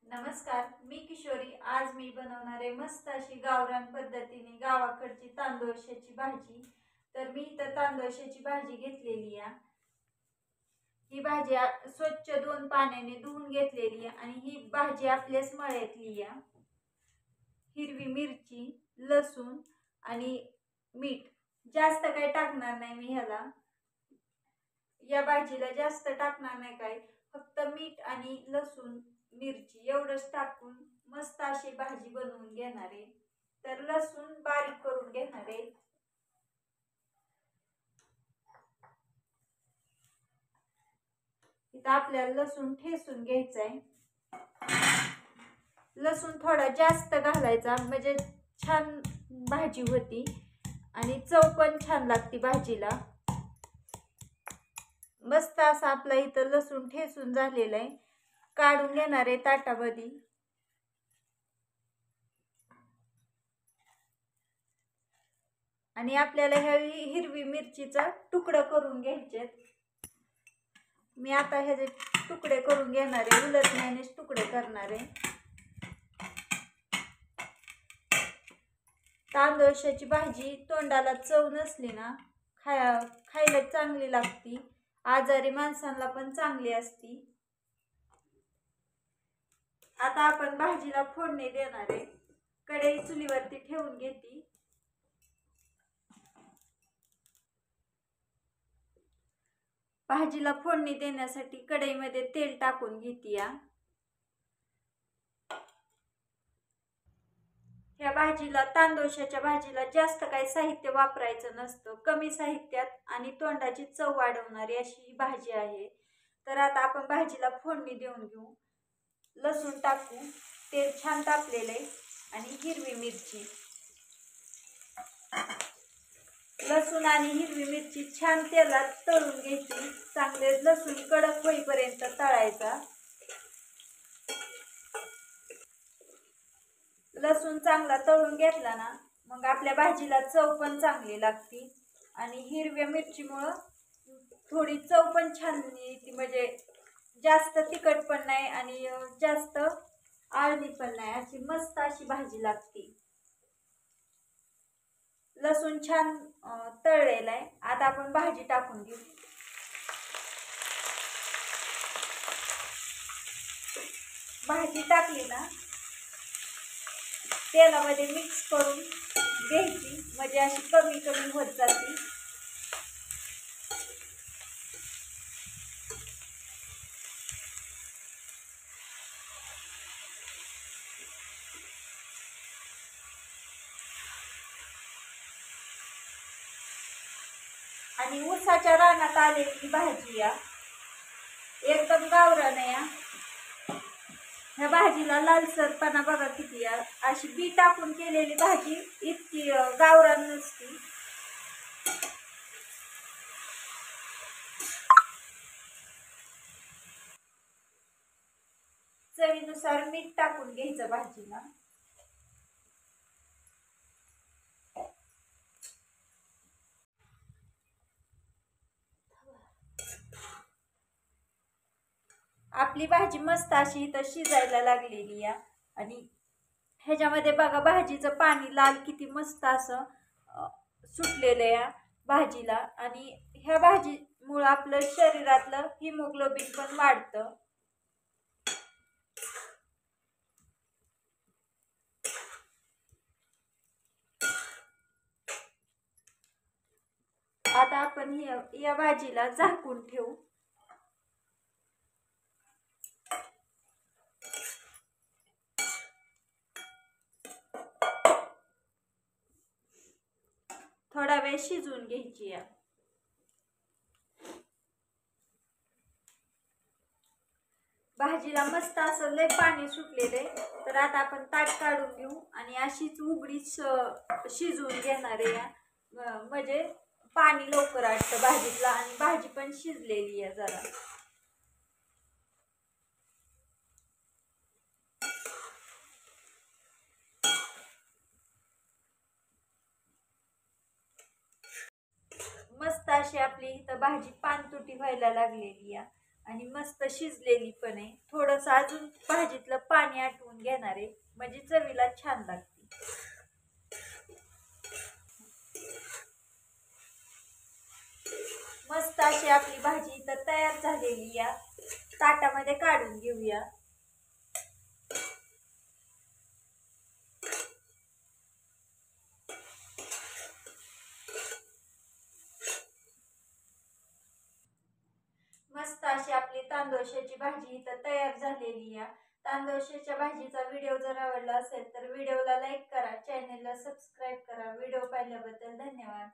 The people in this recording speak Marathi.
नमस्कार, मी किशोरी. आज मी बनवणार आहे मस्त अशी गावरान पद्धतीने गावाकडची तांदूळशाची भाजी. तर मी इथं तांदूळशाची भाजी घेतलेली आहे. ही भाजी स्वच्छ 2 पाण्याने धुवून घेतलेली आहे आणि ही भाजी आपल्याच मळ्यातली आहे. हिरवी मिरची, लसूण आणि मीठ जास्त काही टाकणार नाही मी ह्याला. या भाजीला जास्त टाकणार नाही काय, फक्त मीठ आणि लसूण मिरची एवढंच टाकून मस्त अशी भाजी बनवून घेणार आहे. तर लसूण बारीक करून घेणार आहे. इथं आपल्याला लसूण ठेचून घ्यायचा आहे. लसूण थोडा जास्त घालायचा म्हणजे छान भाजी होती आणि चव पण छान लागते भाजीला. मस्त असं आपला इथं लसूण ठेचून झालेला आहे. काढून घेणार आहे ताटामध्ये. आणि आपल्याला ह्या हिरवी मिरचीचा तुकडं करून घ्यायचे. मी आता ह्याचे तुकडे करून घेणार आहे, उलटण्यानेच तुकडे करणार आहे. तांदूळशाची भाजी तोंडाला चव नसली ना खायला चांगली लागती, आजारी माणसांना पण चांगली असती. आता आपण भाजीला फोडणी देणार आहे. कढई चुलीवरती ठेवून घेते. भाजीला फोडणी देण्यासाठी कढईमध्ये तेल टाकून घेते. ह्या भाजीला तांदूळशाच्या भाजीला जास्त काही साहित्य वापरायचं नसतं. कमी साहित्यात आणि तोंडाची चव वाढवणारी अशी ही भाजी आहे. तर आता आपण भाजीला फोडणी देऊन घेऊ. लसूण टाकू. तेल छान तापलेलं आहे आणि हिरवी मिरची. लसूण आणि हिरवी मिरची छान तेलात तळून घ्यायची. चांगले लसूण कडक होईपर्यंत तळायचा. लसूण चांगला तळून घेतला ना मग आपल्या भाजीला चव पण चांगली लागते आणि हिरव्या मिरचीमुळं थोडी चव पण छान येते. म्हणजे जास्त तिखट पण नाही आणि जास्त आळणी पण नाही, अशी मस्त अशी भाजी लागते. लसूण छान तळलेला आहे. आता आपण भाजी टाकून घेऊ. भाजी टाकली ना तेलामध्ये मिक्स करून घ्यायची, म्हणजे अशी कमी कमी होत जाते. आणि ऊसाच्या रानात आलेली भाजी या एकदम गावरान या. ह्या भाजीला लालसरपणा बघा किती या. अशी बी टाकून केलेली भाजी इतकी गावरान नसती. चवीनुसार मीठ टाकून घ्यायचं भाजीला. आपली भाजी मस्त अशी इथं शिजायला लागलेली या. आणि ह्याच्यामध्ये बघा भाजीचं पाणी लाल किती मस्त असं सुटलेलं या भाजीला. आणि ह्या भाजीमुळं आपलं शरीरातलं हिमोग्लोबिन पण वाढतं. आता आपण या भाजीला झाकून ठेवू. थोडा वेळ शिजवून घ्यायची या. भाजीला मस्त असं लय पाणी सुटलेले. तर आता आपण ताट काढून घेऊ आणि अशीच उघडीच शिजवून घेणार आहे या. म्हणजे पाणी लवकर आटतं भाजीतला आणि भाजी पण शिजलेली आहे जरा. मस्त अशी आपली इथं भाजी पानतुटी व्हायला लागलेली आहे आणि मस्त शिजलेली पण आहे. थोडंसं अजून भाजीतलं पाणी आटवून घेणार आहे, म्हणजे चवीला छान लागते. मस्त अशी आपली भाजी इथं तयार झालेली या. ताटामध्ये काढून घेऊया. मस्त अशी आपली तांदोळशाची भाजी इथं तयार झालेली या. तांदोळशाच्या भाजीचा व्हिडिओ जर आवडला असेल तर व्हिडिओला लाईक करा, चॅनेलला सबस्क्राईब करा. व्हिडिओ पाहिल्याबद्दल धन्यवाद.